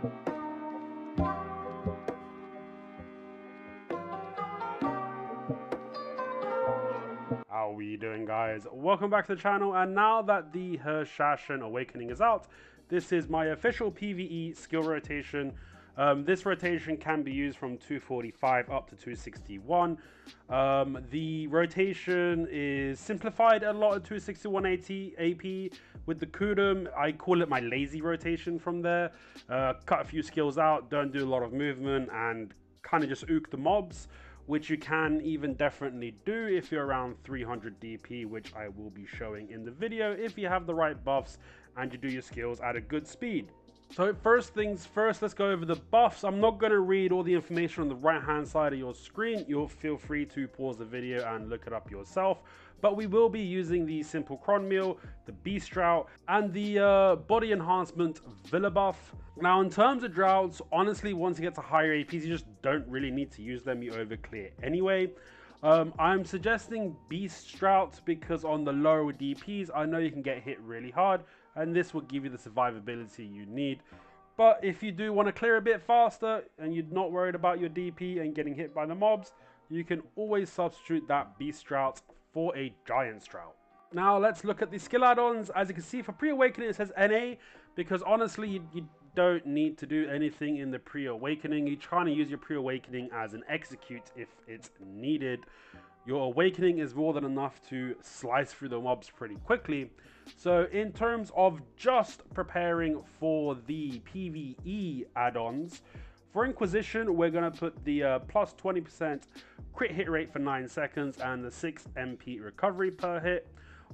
How are we doing, guys? Welcome back to the channel, and now that the Hashashin Awakening is out, this is my official PvE skill rotation. This rotation can be used from 245 up to 261. The rotation is simplified a lot at 261 AP. With the Kudum, I call it my lazy rotation from there. Cut a few skills out, don't do a lot of movement, and kind of just ook the mobs, which you can even definitely do if you're around 300 DP, which I will be showing in the video if you have the right buffs and you do your skills at a good speed. So first things first, let's go over the buffs. I'm not going to read all the information on the right hand side of your screen. You'll feel free to pause the video and look it up yourself. But we will be using the simple cron meal, the beast drought, and the body enhancement villa buff. Now in terms of droughts, honestly, once you get to higher APs, you just don't really need to use them. You over clear anyway. I'm suggesting beast drought because on the lower DPs, I know you can get hit really hard, and this will give you the survivability you need. But if you do want to clear a bit faster and you're not worried about your DP and getting hit by the mobs, you can always substitute that beast drought for a giant drought. Now let's look at the skill add-ons. As you can see, for pre-awakening it says NA, because honestly you don't need to do anything in the pre-awakening. You're trying to use your pre-awakening as an execute if it's needed. Your awakening is more than enough to slice through the mobs pretty quickly. So in terms of just preparing for the PvE add-ons, for Inquisition, we're going to put the plus 20% crit hit rate for 9 seconds and the 6 MP recovery per hit.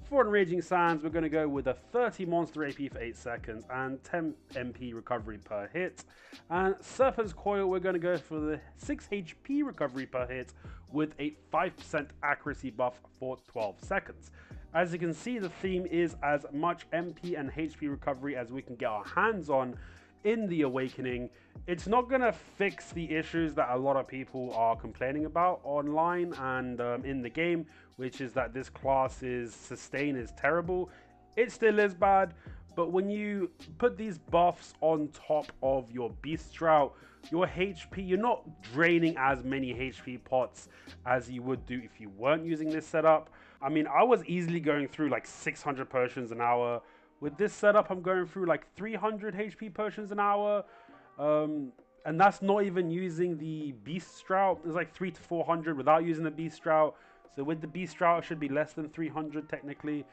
For Enraging Sands, we're going to go with a 30 monster AP for 8 seconds and 10 MP recovery per hit. And Serpent's Coil, we're going to go for the 6 HP recovery per hit with a 5% accuracy buff for 12 seconds. As you can see, the theme is as much MP and HP recovery as we can get our hands on in the Awakening. It's not going to fix the issues that a lot of people are complaining about online and in the game, which is that this class's sustain is terrible. It still is bad, but when you put these buffs on top of your beast drought, your HP, you're not draining as many HP pots as you would do if you weren't using this setup. I mean, I was easily going through like 600 potions an hour. With this setup, I'm going through like 300 HP potions an hour. And that's not even using the beast drought. It's like 300 to 400 without using the beast drought. So with the beast drought, it should be less than 300 technically.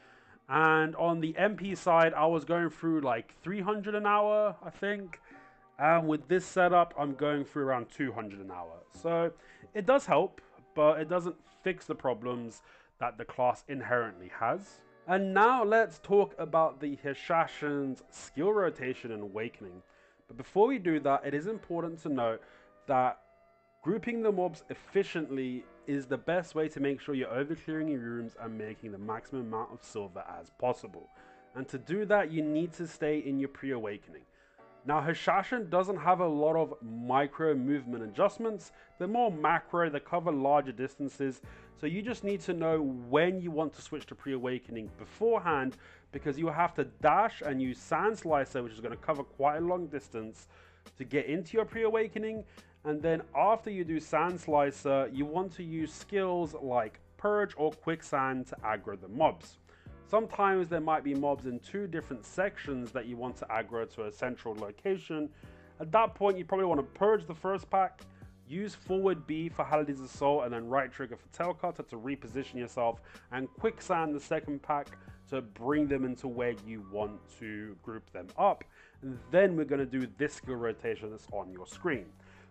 And on the MP side, I was going through like 300 an hour, I think. And with this setup, I'm going through around 200 an hour. So it does help, but it doesn't fix the problems that the class inherently has. And now let's talk about the Hashashin's skill rotation and awakening. But before we do that, it is important to note that grouping the mobs efficiently is the best way to make sure you're overclearing your rooms and making the maximum amount of silver as possible. And to do that, you need to stay in your pre-awakening. Now, Hashashin doesn't have a lot of micro movement adjustments. They're more macro, they cover larger distances. So you just need to know when you want to switch to pre-awakening beforehand, because you have to dash and use Sand Slicer, which is going to cover quite a long distance to get into your pre-awakening. And then after you do Sand Slicer, you want to use skills like Purge or Quicksand to aggro the mobs. Sometimes there might be mobs in 2 different sections that you want to aggro to a central location. At that point, you probably want to purge the first pack, use forward B for Haladi's Assault, and then right trigger for Tail Cutter to reposition yourself, and quicksand the second pack to bring them into where you want to group them up. And then we're going to do this skill rotation that's on your screen.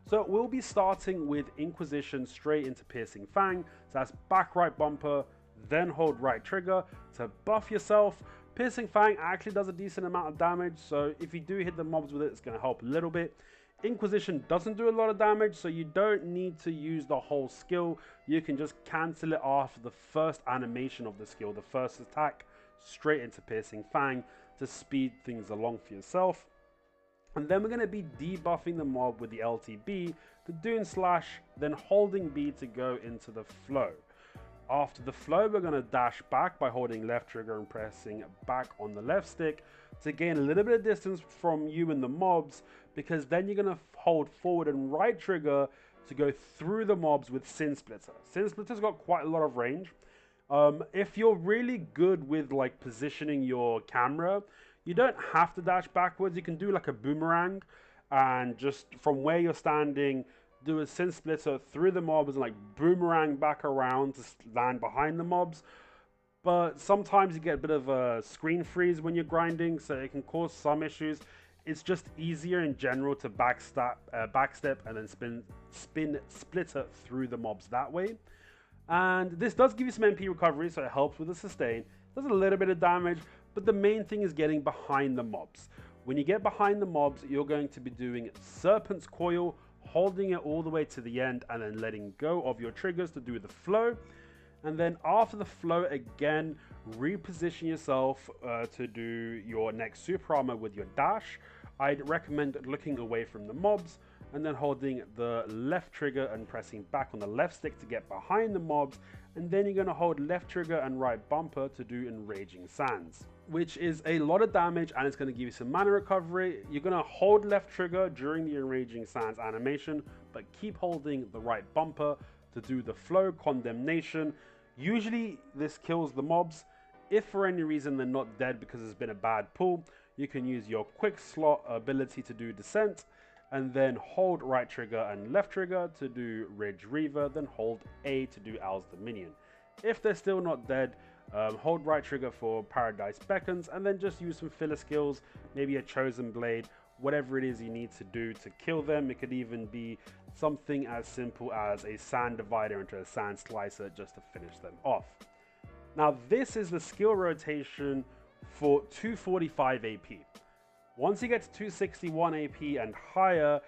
So we'll be starting with Inquisition straight into Piercing Fang. So that's back right bumper, then hold right trigger to buff yourself. Piercing Fang actually does a decent amount of damage, so if you do hit the mobs with it, it's going to help a little bit. Inquisition doesn't do a lot of damage, so you don't need to use the whole skill. You can just cancel it off the first animation of the skill, the first attack, straight into Piercing Fang to speed things along for yourself. And then we're going to be debuffing the mob with the LTB, the Dune Slash, then holding B to go into the flow. After the flow, we're going to dash back by holding left trigger and pressing back on the left stick to gain a little bit of distance from you and the mobs, because then you're going to hold forward and right trigger to go through the mobs with Sin Splitter. Sin Splitter's got quite a lot of range. If you're really good with like positioning your camera, you don't have to dash backwards. You can do like a boomerang and just from where you're standing, do a Sin Splitter through the mobs and like boomerang back around to land behind the mobs. But sometimes you get a bit of a screen freeze when you're grinding, so it can cause some issues. It's just easier in general to backstep and then spin splitter through the mobs that way. And this does give you some MP recovery, so it helps with the sustain. Does a little bit of damage, but the main thing is getting behind the mobs. When you get behind the mobs, you're going to be doing Serpent's Coil, holding it all the way to the end and then letting go of your triggers to do the flow. And then after the flow, again, reposition yourself to do your next super armor with your dash. I'd recommend looking away from the mobs and then holding the left trigger and pressing back on the left stick to get behind the mobs. And then you're going to hold left trigger and right bumper to do Enraging Sands, which is a lot of damage and it's going to give you some mana recovery. You're going to hold left trigger during the Enraging Sands animation, but keep holding the right bumper to do the flow Condemnation. Usually this kills the mobs. If for any reason they're not dead because there's been a bad pull, you can use your quick slot ability to do Descent, and then hold right trigger and left trigger to do Ridge Reaver, then hold A to do Owl's Dominion. If they're still not dead, hold right trigger for Paradise Beckons, and then just use some filler skills, maybe a Chosen Blade, whatever it is you need to do to kill them. It could even be something as simple as a Sand Divider into a Sand Slicer just to finish them off. Now this is the skill rotation for 245 AP. Once you get to 261 AP and higher,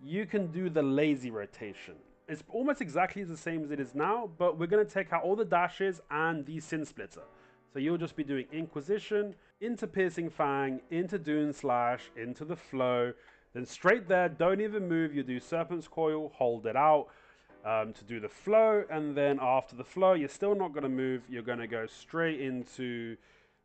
you can do the lazy rotation. It's almost exactly the same as it is now, but we're going to take out all the dashes and the Sin Splitter. So you'll just be doing Inquisition, into Piercing Fang, into Dune Slash, into the flow, then straight there, don't even move, you do Serpent's Coil, hold it out to do the flow, and then after the flow, you're still not going to move, you're going to go straight into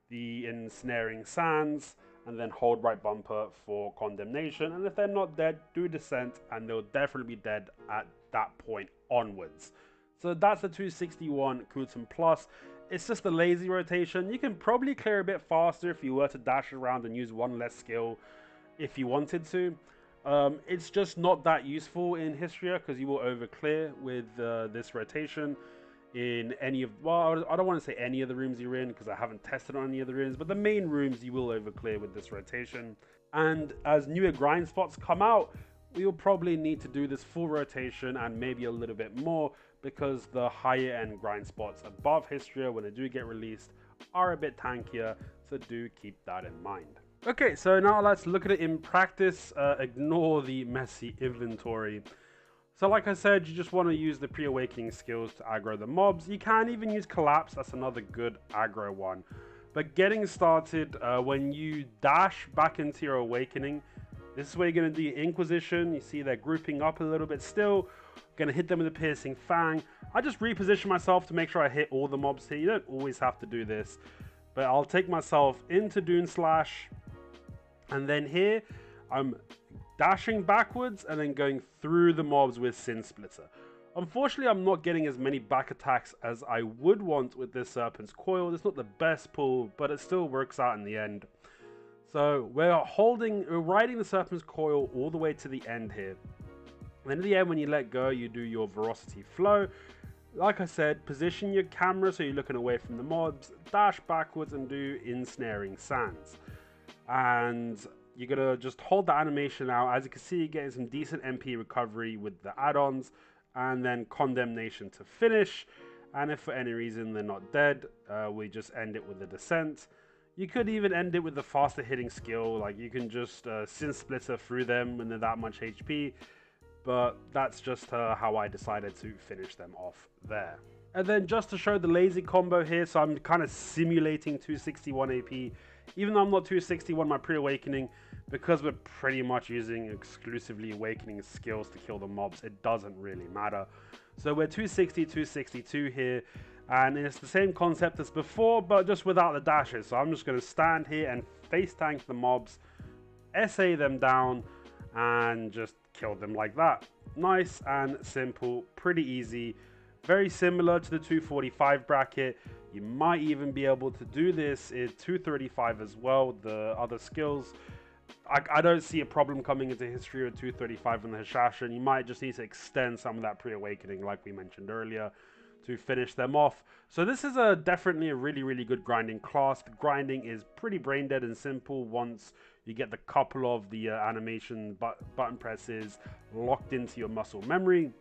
the Ensnaring Sands, and then hold right bumper for Condemnation, and if they're not dead, do Descent, and they'll definitely be dead at that point onwards. So that's the 261 Kutum Plus. It's just a lazy rotation. You can probably clear a bit faster if you were to dash around and use one less skill if you wanted to. It's just not that useful in Histria because you will overclear with this rotation in any of, well, I don't want to say any of the rooms you're in because I haven't tested on any of the rooms, but the main rooms you will overclear with this rotation. And as newer grind spots come out, we will probably need to do this full rotation and maybe a little bit more because the higher end grind spots above Histria, when they do get released, are a bit tankier, so do keep that in mind. Okay, so now let's look at it in practice. Ignore the messy inventory. So like I said, you just want to use the pre-awakening skills to aggro the mobs. You can even use Collapse, that's another good aggro one. But getting started, when you dash back into your awakening, this is where you're going to do your Inquisition. You see they're grouping up a little bit still. Going to hit them with a Piercing Fang. I just reposition myself to make sure I hit all the mobs here. You don't always have to do this. But I'll take myself into Dune Slash. And then here, I'm dashing backwards and then going through the mobs with Sin Splitter. Unfortunately, I'm not getting as many back attacks as I would want with this Serpent's Coil. It's not the best pull, but it still works out in the end. So we're riding the Serpent's Coil all the way to the end here. And in the end, when you let go, you do your Veracity Flow. Like I said, position your camera so you're looking away from the mobs, dash backwards and do Ensnaring Sands. And you're going to just hold the animation out. As you can see, you're getting some decent MP recovery with the add-ons, and then Condemnation to finish. And if for any reason they're not dead, we just end it with a Descent. You could even end it with the faster hitting skill, like you can just Sin Splitter through them when they're that much HP, but that's just how I decided to finish them off there. And then just to show the lazy combo here, so I'm kind of simulating 261 AP, even though I'm not 261 my pre-awakening, because we're pretty much using exclusively awakening skills to kill the mobs, it doesn't really matter. So we're 260, 262 here, And it's the same concept as before, but just without the dashes. So I'm just going to stand here and face tank the mobs, SA them down, and just kill them like that. Nice and simple, pretty easy. Very similar to the 245 bracket. You might even be able to do this in 235 as well, the other skills. I don't see a problem coming into history with 235 and the Hashashin. You might just need to extend some of that pre-awakening like we mentioned earlier to finish them off. So this is definitely a really good grinding class. The grinding is pretty brain dead and simple once you get the couple of the animation button presses locked into your muscle memory.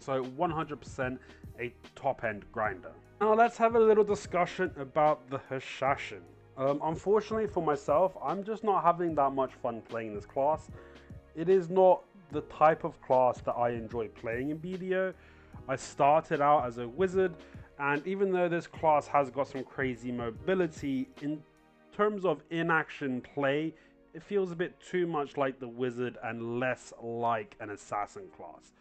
So 100% a top-end grinder. Now let's have a little discussion about the Hashashin. Unfortunately for myself, I'm just not having that much fun playing this class. It is not the type of class that I enjoy playing in BDO. I started out as a wizard, and even though this class has got some crazy mobility, in terms of in-action play, it feels a bit too much like the wizard and less like an assassin class.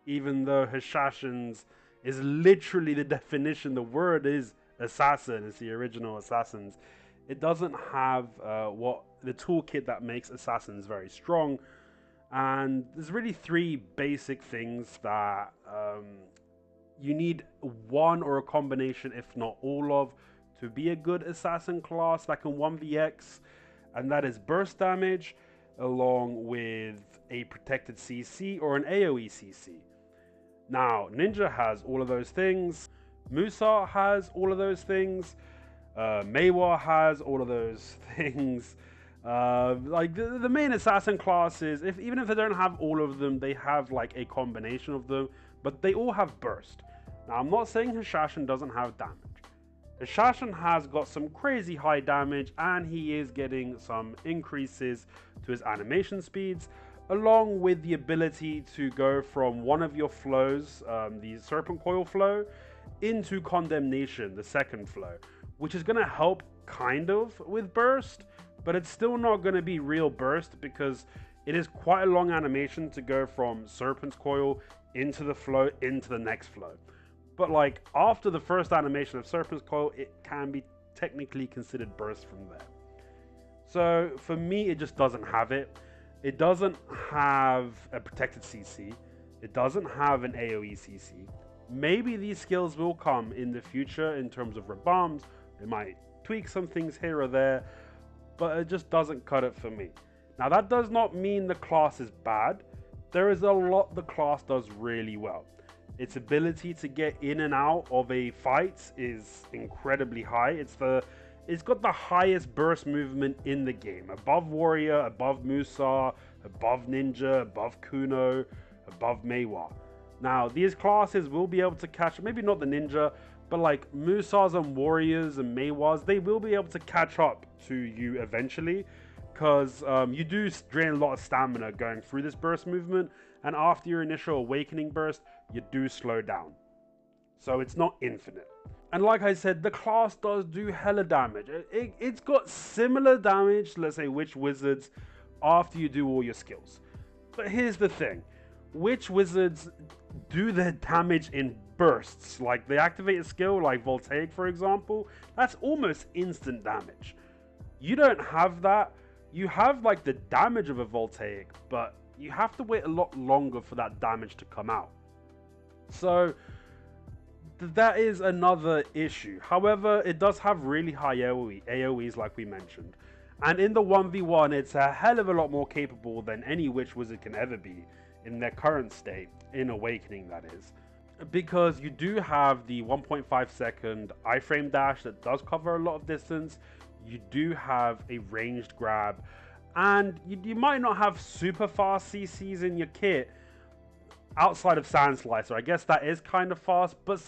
Even though Hashashins is literally the definition, the word is assassin, it's the original assassins. It doesn't have what the toolkit that makes assassins very strong. And there's really three basic things that you need one or a combination, if not all of, to be a good assassin class that can 1vx, and that is burst damage along with a protected CC or an AoE CC. Now, Ninja has all of those things, Musa has all of those things, Meiwa has all of those things. Like the main assassin classes, even if they don't have all of them, they have like a combination of them, but they all have burst. Now, I'm not saying Hashashin doesn't have damage. Hashashin has got some crazy high damage, and he is getting some increases to his animation speeds, along with the ability to go from one of your flows, the Serpent Coil flow, into Condemnation, the second flow, which is going to help kind of with burst, but it's still not going to be real burst because it is quite a long animation to go from Serpent's Coil into the flow, into the next flow. But like after the first animation of Serpent's Coil, it can be technically considered burst from there. So for me, it just doesn't have it. It doesn't have a protected CC. It doesn't have an AoE CC. Maybe these skills will come in the future in terms of rebounds. It might tweak some things here or there, but it just doesn't cut it for me. Now, that does not mean the class is bad. There is a lot the class does really well. Its ability to get in and out of a fight is incredibly high. It's got the highest burst movement in the game, above Warrior, above Musa, above Ninja, above Kuno, above Meiwa. Now, these classes will be able to catch, maybe not the Ninja, but like Musas and Warriors and Meiwas, they will be able to catch up to you eventually, because you do drain a lot of stamina going through this burst movement, and after your initial awakening burst, you do slow down. So it's not infinite. And like I said, the class does do hella damage. It's got similar damage to, let's say, Witch Wizards after you do all your skills. But here's the thing. Witch Wizards do their damage in bursts. Like, they activate a skill like Voltaic, for example. That's almost instant damage. You don't have that. You have, like, the damage of a Voltaic, but you have to wait a lot longer for that damage to come out. So that is another issue. However, it does have really high AoEs like we mentioned. And in the 1v1, it's a hell of a lot more capable than any Witch Wizard can ever be in their current state, in Awakening that is. Because you do have the 1.5 second iframe dash that does cover a lot of distance. You do have a ranged grab. And you might not have super fast CCs in your kit outside of Sand Slicer. I guess that is kind of fast, but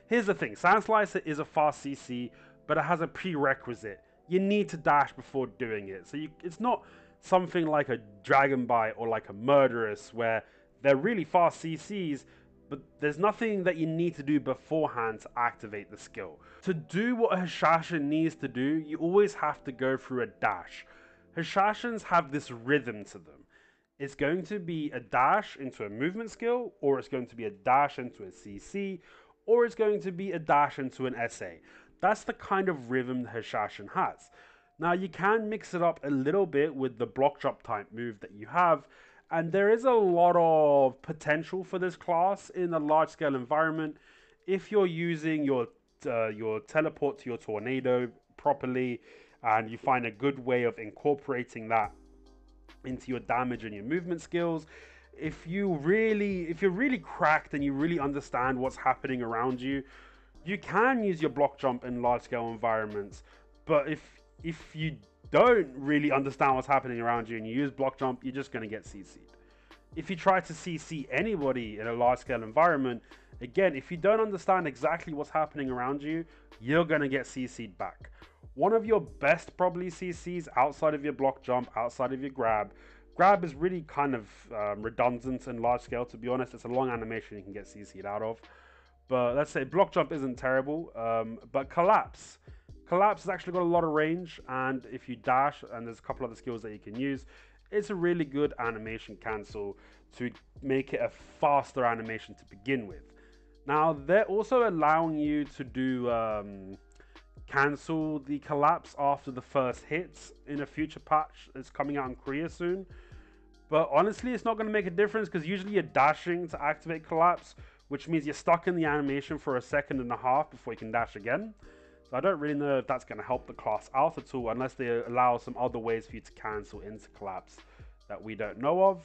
here's the thing. Sand Slicer is a fast CC, but it has a prerequisite. You need to dash before doing it. So it's not something like a Dragon Bite or like a Murderous where they're really fast CCs, but there's nothing that you need to do beforehand to activate the skill. To do what a Hashashin needs to do, you always have to go through a dash. Hashashins have this rhythm to them. It's going to be a dash into a movement skill, or it's going to be a dash into a CC, or it's going to be a dash into an SA. That's the kind of rhythm the Hashashin has. Now you can mix it up a little bit with the block drop type move that you have, and there is a lot of potential for this class in a large scale environment if you're using your teleport to your tornado properly, and you find a good way of incorporating that into your damage and your movement skills. If you're really cracked and you really understand what's happening around you, you can use your block jump in large scale environments. But if you don't really understand what's happening around you and you use block jump, you're just going to get CC'd. If you try to CC anybody in a large scale environment, again, if you don't understand exactly what's happening around you, you're going to get CC'd back. One of your best probably CCs outside of your block jump, outside of your grab is really kind of redundant in large scale, to be honest. It's a long animation you can get CC'd out of. But let's say block jump isn't terrible, but collapse has actually got a lot of range, and if you dash, and there's a couple other skills that you can use, it's a really good animation cancel to make it a faster animation to begin with. Now, they're also allowing you to do cancel the collapse after the first hits in a future patch that's coming out in Korea soon. But honestly, it's not going to make a difference because usually you're dashing to activate collapse, which means you're stuck in the animation for a second and a half before you can dash again. So I don't really know if that's going to help the class out at all, unless they allow some other ways for you to cancel into collapse that we don't know of.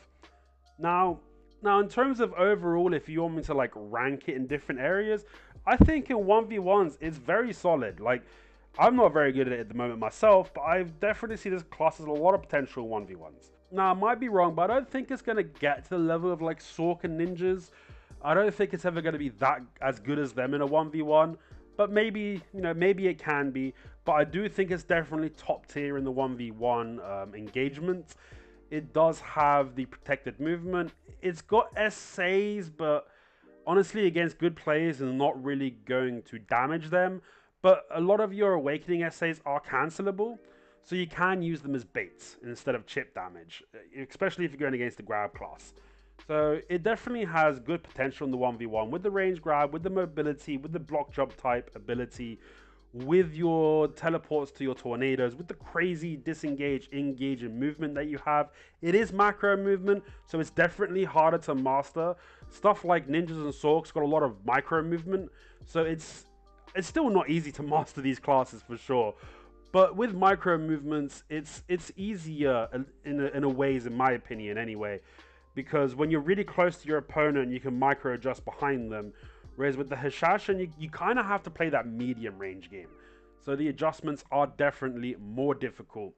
Now in terms of overall, if you want me to like rank it in different areas, I think in 1v1s it's very solid. Like, I'm not very good at it at the moment myself, but I definitely see this class as a lot of potential in 1v1s. Now, I might be wrong, but I don't think it's going to get to the level of like Sork and Ninjas. I don't think it's ever going to be that as good as them in a 1v1, but maybe, maybe it can be. But I do think it's definitely top tier in the 1v1 engagement. It does have the protected movement. It's got SAs, but honestly, against good players, is not really going to damage them. But a lot of your Awakening SAs are cancelable, so you can use them as baits instead of chip damage, especially if you're going against the grab class. So it definitely has good potential in the 1v1 with the range grab, with the mobility, with the block jump type ability, with your teleports to your tornadoes, with the crazy disengage, engage, and movement that you have. It is macro movement, so it's definitely harder to master. Stuff like Ninjas and Sorks got a lot of micro movement, so it's still not easy to master these classes for sure. But with micro movements, it's easier in a ways, in my opinion anyway, because when you're really close to your opponent, you can micro adjust behind them. Whereas with the Hashashin, you kind of have to play that medium range game. So the adjustments are definitely more difficult,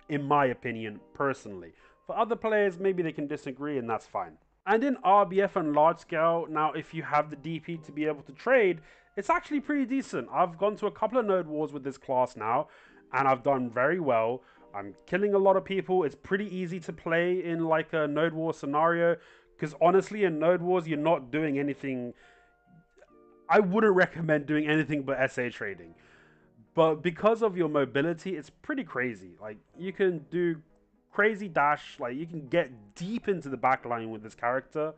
in my opinion, personally. For other players, maybe they can disagree, and that's fine. And in RBF and large scale, now if you have the DP to be able to trade, it's actually pretty decent. I've gone to a couple of node wars with this class now, and I've done very well. I'm killing a lot of people. It's pretty easy to play in like a node war scenario, because honestly, in node wars, you're not doing anything. I wouldn't recommend doing anything but SA trading. But because of your mobility, it's pretty crazy. Like, you can do crazy dash, like you can get deep into the backline with this character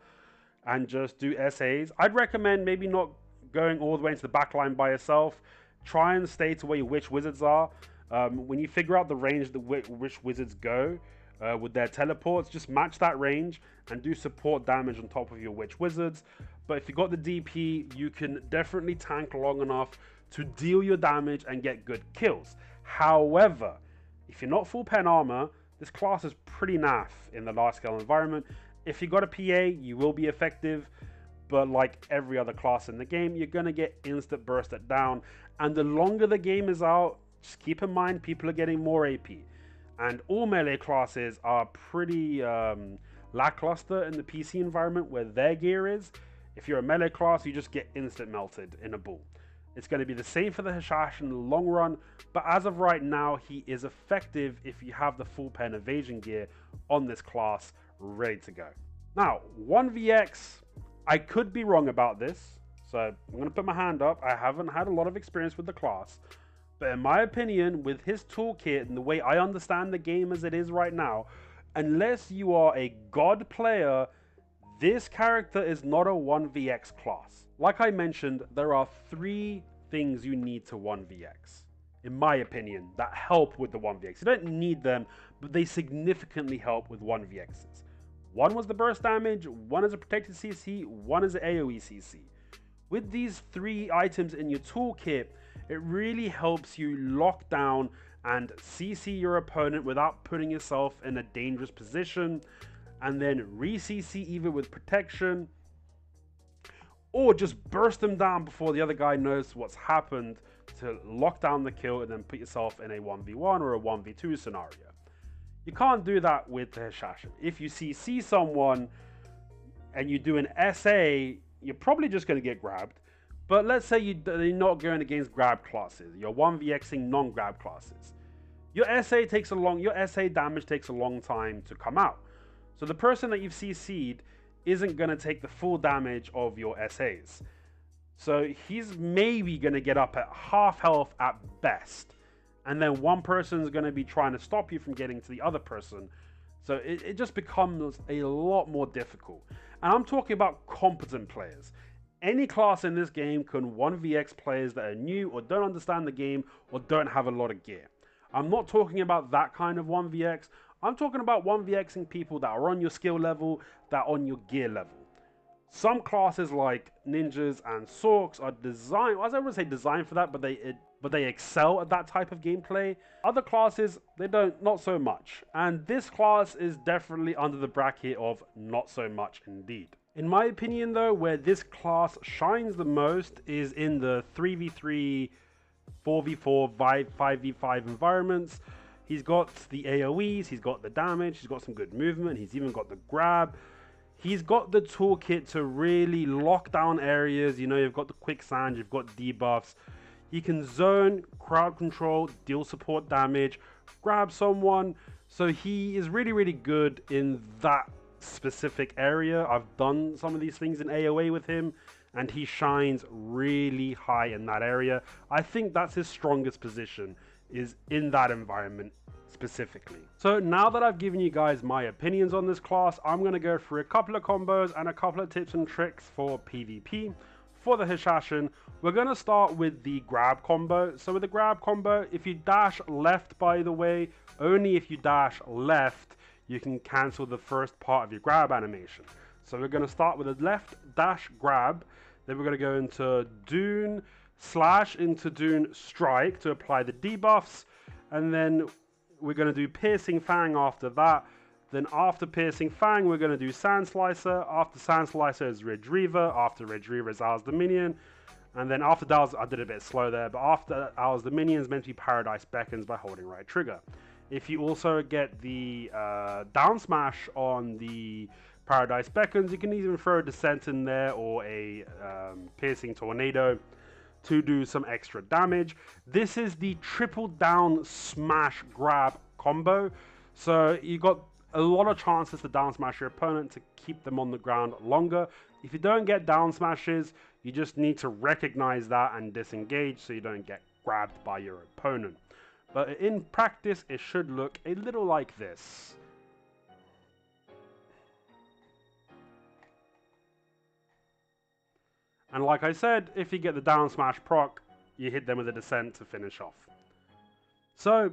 and just do SAs. I'd recommend maybe not going all the way into the backline by yourself. Try and stay to where your witch wizards are. When you figure out the range that which wizards go with their teleports, just match that range and do support damage on top of your witch wizards. But if you got the DP, you can definitely tank long enough to deal your damage and get good kills. However, if you're not full pen armor, this class is pretty naff in the large scale environment. If you got a PA, you will be effective, but like every other class in the game, you're gonna get instant bursted down. And the longer the game is out, just keep in mind people are getting more AP. And all melee classes are pretty lackluster in the PC environment where their gear is. If you're a melee class, you just get instant melted in a ball. It's going to be the same for the Hashashin in the long run, but as of right now, he is effective if you have the full pen evasion gear on this class ready to go. Now, 1vx, I could be wrong about this, so I'm going to put my hand up. I haven't had a lot of experience with the class, but in my opinion, with his toolkit and the way I understand the game as it is right now, unless you are a god player, this character is not a 1vx class. Like I mentioned, there are 3 things you need to 1vx, in my opinion, that help with the 1vx. You don't need them, but they significantly help with 1vx's. One was the burst damage, one is a protected CC, one is an AoE CC. With these 3 items in your toolkit, it really helps you lock down and CC your opponent without putting yourself in a dangerous position, and then re-CC either with protection or just burst them down before the other guy knows what's happened to lock down the kill and then put yourself in a 1v1 or a 1v2 scenario. You can't do that with the Hashashin. If you CC someone and you do an SA, you're probably just going to get grabbed. But let's say you're not going against grab classes. You're 1vxing non-grab classes. Your SA damage takes a long time to come out. So the person that you've CC'd isn't going to take the full damage of your SAs. So he's maybe going to get up at half health at best. And then one person is going to be trying to stop you from getting to the other person. So it just becomes a lot more difficult. And I'm talking about competent players. Any class in this game can 1vx players that are new or don't understand the game or don't have a lot of gear. I'm not talking about that kind of 1vx. I'm talking about 1vxing people that are on your skill level, that are on your gear level. Some classes like ninjas and sorks are designed, I wouldn't say designed for that, but they excel at that type of gameplay. Other classes, they don't, not so much. And this class is definitely under the bracket of not so much indeed. In my opinion though, where this class shines the most is in the 3v3, 4v4, 5v5 environments. He's got the AoEs, he's got the damage, he's got some good movement, he's even got the grab. He's got the toolkit to really lock down areas. You know, you've got the quicksand, you've got debuffs. He can zone, crowd control, deal support damage, grab someone. So he is really, really good in that specific area. I've done some of these things in AoE with him, and he shines really high in that area. I think that's his strongest position, is in that environment specifically. So now that I've given you guys my opinions on this class, I'm going to go through a couple of combos and a couple of tips and tricks for PvP. For the Hashashin, we're going to start with the grab combo. So with the grab combo, if you dash left, by the way, only if you dash left, you can cancel the first part of your grab animation. So we're going to start with a left dash grab, then we're going to go into Dune slash into Dune strike to apply the debuffs, and then we're going to do Piercing Fang after that. Then after Piercing Fang, we're going to do Sand Slicer. After Sand Slicer is Ridge Reaver. After Ridge Reaver is Owl's Dominion. And then after that, I did it a bit slow there, but after Owl's Dominion is meant to be Paradise Beckons by holding right trigger. If you also get the down smash on the Paradise Beckons, you can even throw a Descent in there or a Piercing Tornado to do some extra damage. This is the triple down smash grab combo. So you got a lot of chances to down smash your opponent to keep them on the ground longer. If you don't get down smashes, you just need to recognize that and disengage so you don't get grabbed by your opponent. But in practice, it should look a little like this. And like I said, if you get the down smash proc, you hit them with a Descent to finish off. So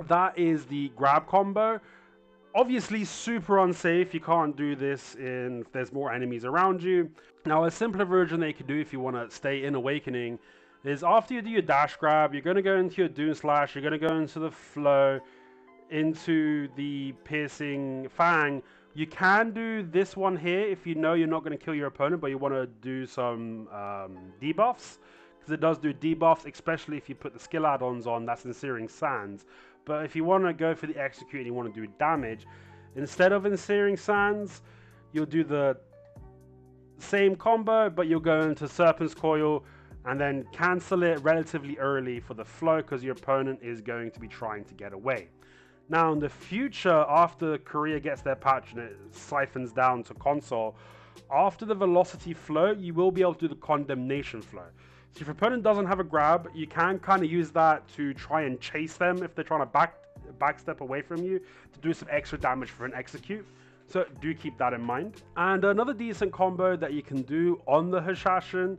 that is the grab combo. Obviously super unsafe, you can't do this if there's more enemies around you. Now a simpler version that you can do if you want to stay in Awakening is after you do your dash grab, you're going to go into your Dune Slash, you're going to go into the flow, into the Piercing Fang. You can do this one here if you know you're not going to kill your opponent, but you want to do some debuffs, because it does do debuffs, especially if you put the skill add-ons on. That's in Searing Sands. But if you want to go for the execute and you want to do damage, instead of in Searing Sands, you'll do the same combo, but you'll go into Serpent's Coil and then cancel it relatively early for the flow, because your opponent is going to be trying to get away. Now in the future, after Korea gets their patch and it siphons down to console, after the velocity flow, you will be able to do the condemnation flow. So if your opponent doesn't have a grab, you can kind of use that to try and chase them if they're trying to backstep away from you, to do some extra damage for an execute. So do keep that in mind. And another decent combo that you can do on the Hashashin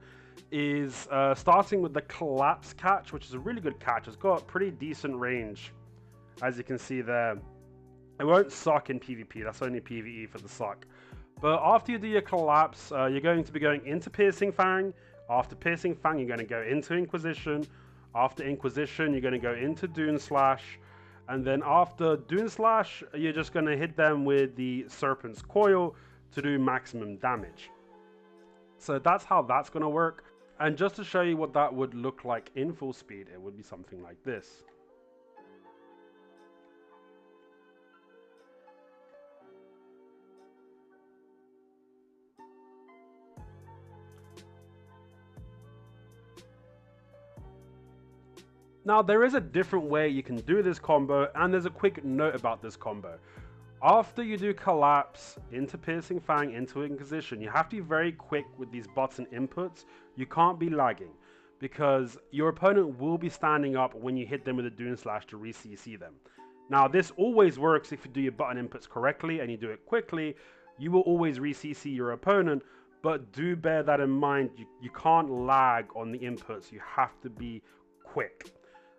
is starting with the collapse catch, which is a really good catch. It's got pretty decent range, as you can see there. It won't suck in PvP, that's only PvE for the suck. But after you do your collapse, you're going to be going into Piercing Fang. After Piercing Fang, you're going to go into Inquisition. After Inquisition, you're going to go into Dune Slash. And then after Dune Slash, you're just going to hit them with the Serpent's Coil to do maximum damage. So that's how that's going to work. And just to show you what that would look like in full speed, it would be something like this. Now, there is a different way you can do this combo, and there's a quick note about this combo. After you do collapse into Piercing Fang, into Inquisition, you have to be very quick with these button inputs. You can't be lagging, because your opponent will be standing up when you hit them with a Dune Slash to re-CC them. Now, this always works if you do your button inputs correctly and you do it quickly. You will always re-CC your opponent, but do bear that in mind. You can't lag on the inputs. You have to be quick.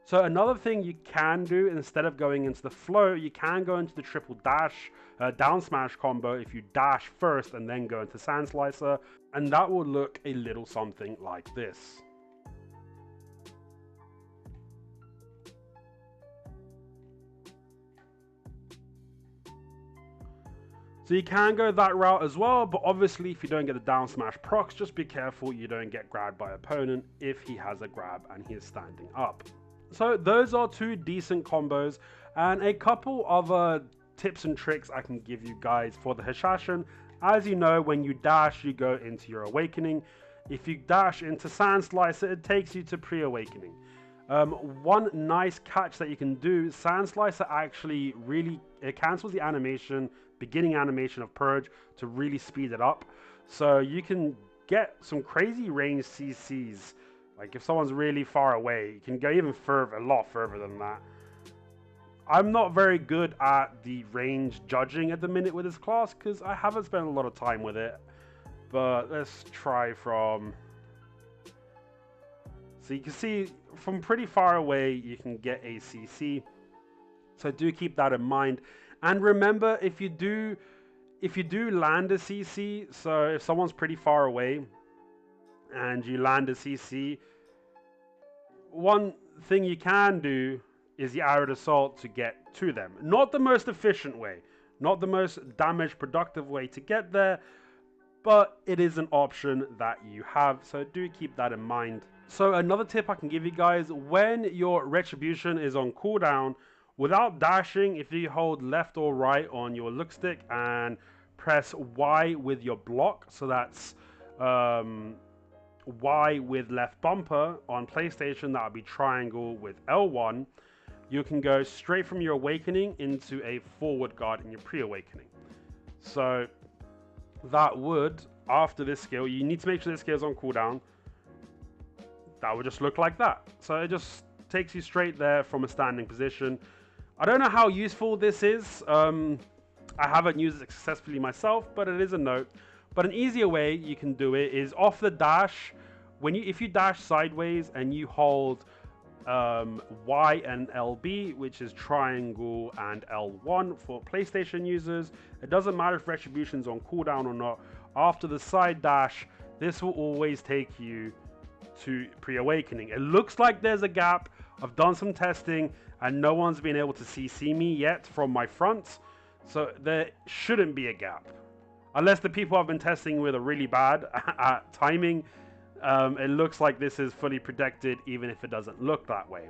So another thing you can do, instead of going into the flow, you can go into the triple dash down smash combo if you dash first and then go into Sand Slicer, and that will look a little something like this. So you can go that route as well, but obviously if you don't get the down smash procs, just be careful you don't get grabbed by opponent if he has a grab and he is standing up. So those are two decent combos, and a couple other tips and tricks I can give you guys for the Hashashin. As you know, when you dash, you go into your Awakening. If you dash into Sand Slicer, it takes you to pre-Awakening. One nice catch that you can do, Sand Slicer actually it cancels the animation, beginning animation of Purge, to really speed it up. So you can get some crazy range CCs. Like if someone's really far away, you can go even further, a lot further than that. I'm not very good at the range judging at the minute with this class because I haven't spent a lot of time with it. But let's try from... So you can see from pretty far away, you can get a CC. So do keep that in mind. And remember, if you do land a CC, so if someone's pretty far away and you land a CC, one thing you can do is the Arid Assault to get to them. Not the most efficient way, not the most damage productive way to get there, but it is an option that you have, so do keep that in mind. So another tip I can give you guys, when your Retribution is on cooldown, without dashing, if you hold left or right on your look stick and press Y with your block, so that's Y with left bumper. On PlayStation, that would be triangle with L1. You can go straight from your Awakening into a forward guard in your pre-Awakening. So that would, after this skill, you need to make sure this skill is on cooldown. That would just look like that. So it just takes you straight there from a standing position. I don't know how useful this is. I haven't used it successfully myself, but it is a note. But an easier way you can do it is off the dash. If you dash sideways and you hold Y and LB, which is triangle and L1 for PlayStation users, it doesn't matter if Retribution's on cooldown or not. After the side dash, this will always take you to pre-Awakening. It looks like there's a gap. I've done some testing and no one's been able to CC me yet from my front, so there shouldn't be a gap. Unless the people I've been testing with are really bad at timing, it looks like this is fully protected even if it doesn't look that way.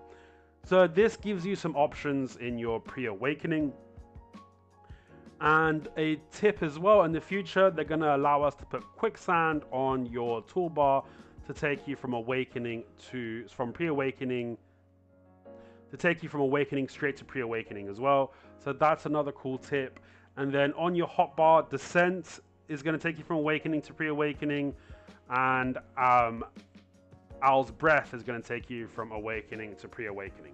So this gives you some options in your pre-Awakening. And a tip as well, in the future, they're going to allow us to put Quicksand on your toolbar to take you from Awakening from pre-Awakening, to take you from Awakening straight to pre-Awakening as well. So that's another cool tip. And then on your hotbar, Descent is going to take you from Awakening to pre-Awakening, and Owl's Breath is going to take you from Awakening to pre-Awakening.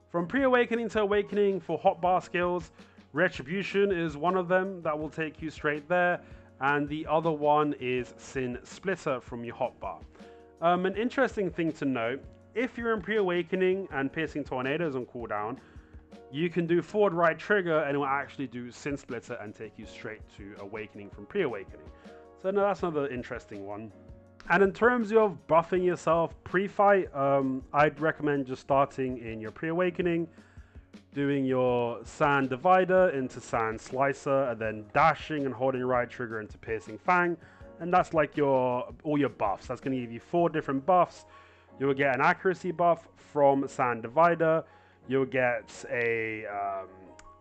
From pre-Awakening to Awakening for hotbar skills, Retribution is one of them that will take you straight there, and the other one is Sin Splitter from your hotbar. An interesting thing to note, if you're in Pre-Awakening and Piercing Tornado is on cooldown, you can do forward right trigger and it will actually do Sin Splitter and take you straight to Awakening from Pre-Awakening. So no, that's another interesting one. And in terms of buffing yourself pre-fight, I'd recommend just starting in your Pre-Awakening, doing your Sand Divider into Sand Slicer, and then dashing and holding right trigger into Piercing Fang. And that's like all your buffs. That's going to give you 4 different buffs. You will get an accuracy buff from Sand Divider. You'll get a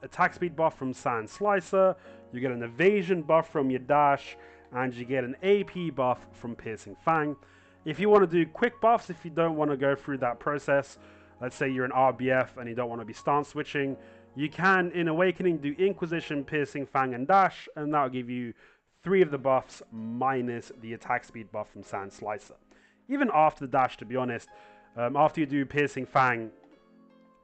attack speed buff from Sand Slicer. You get an evasion buff from your dash, and you get an AP buff from Piercing Fang. If you want to do quick buffs, if you don't want to go through that process, let's say you're an RBF and you don't want to be stance switching, you can, in Awakening, do Inquisition, Piercing Fang, and Dash, and that'll give you 3 of the buffs minus the attack speed buff from Sand Slicer. Even after the dash, to be honest, after you do Piercing Fang,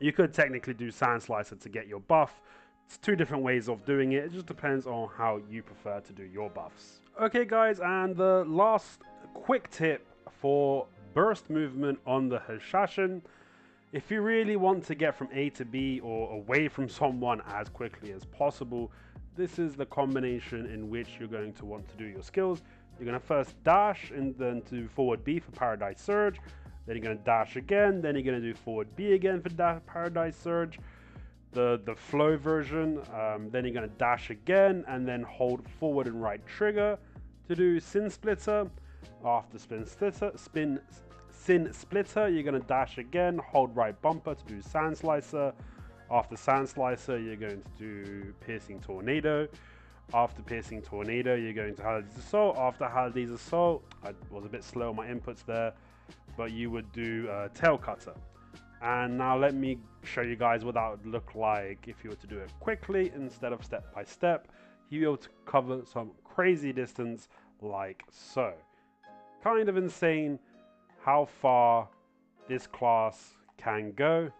you could technically do Sand Slicer to get your buff. It's 2 different ways of doing it. It just depends on how you prefer to do your buffs. Okay guys, and the last quick tip for burst movement on the Hashashin. If you really want to get from A to B or away from someone as quickly as possible, this is the combination in which you're going to want to do your skills. You're going to first dash and then do forward B for Paradise Surge. Then you're going to dash again. Then you're going to do forward B again for Paradise Surge. The flow version. Then you're going to dash again and then hold forward and right trigger to do Sin Splitter. After Sin Splitter, you're going to dash again, hold right bumper to do Sand Slicer. After Sand Slicer, you're going to do Piercing Tornado. After Piercing Tornado, you're going to Haldi's Assault. After Haldi's Assault, I was a bit slow on my inputs there, but you would do Tail Cutter. And now let me show you guys what that would look like if you were to do it quickly instead of step by step. You'll be able to cover some crazy distance like so. Kind of insane how far this class can go.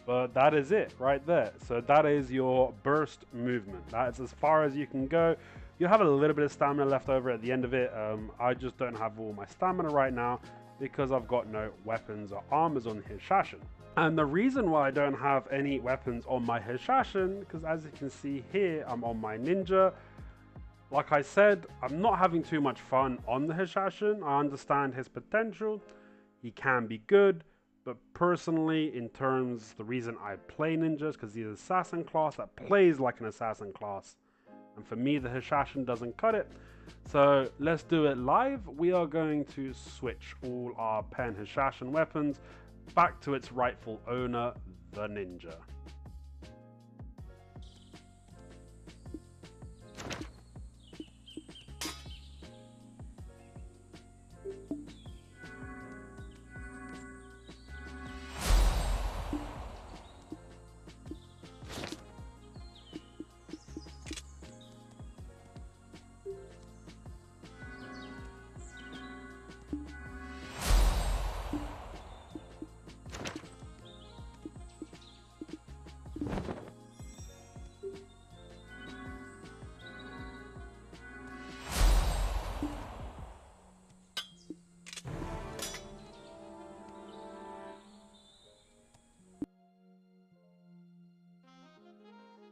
But that is it right there. So that is your burst movement. That's as far as you can go. You'll have a little bit of stamina left over at the end of it. I just don't have all my stamina right now because I've got no weapons or armors on Hashashin. And the reason why I don't have any weapons on my Hashashin, because as you can see here, I'm on my ninja. Like I said, I'm not having too much fun on the Hashashin. I understand his potential. He can be good. But personally, in terms, the reason I play ninjas, because he's an assassin class that plays like an assassin class. And for me, the Hashashin doesn't cut it. So let's do it live. We are going to switch all our pen Hashashin weapons back to its rightful owner, the ninja.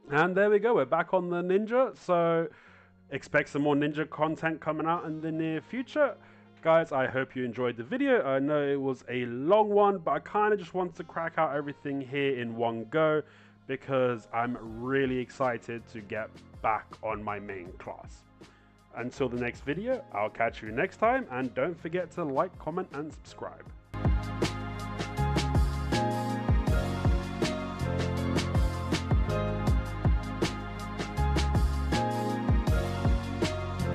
And there we go, we're back on the ninja, so expect some more ninja content coming out in the near future. Guys, I hope you enjoyed the video. I know it was a long one, but I kind of just wanted to crack out everything here in one go because I'm really excited to get back on my main class. Until the next video, I'll catch you next time, and don't forget to like, comment, and subscribe.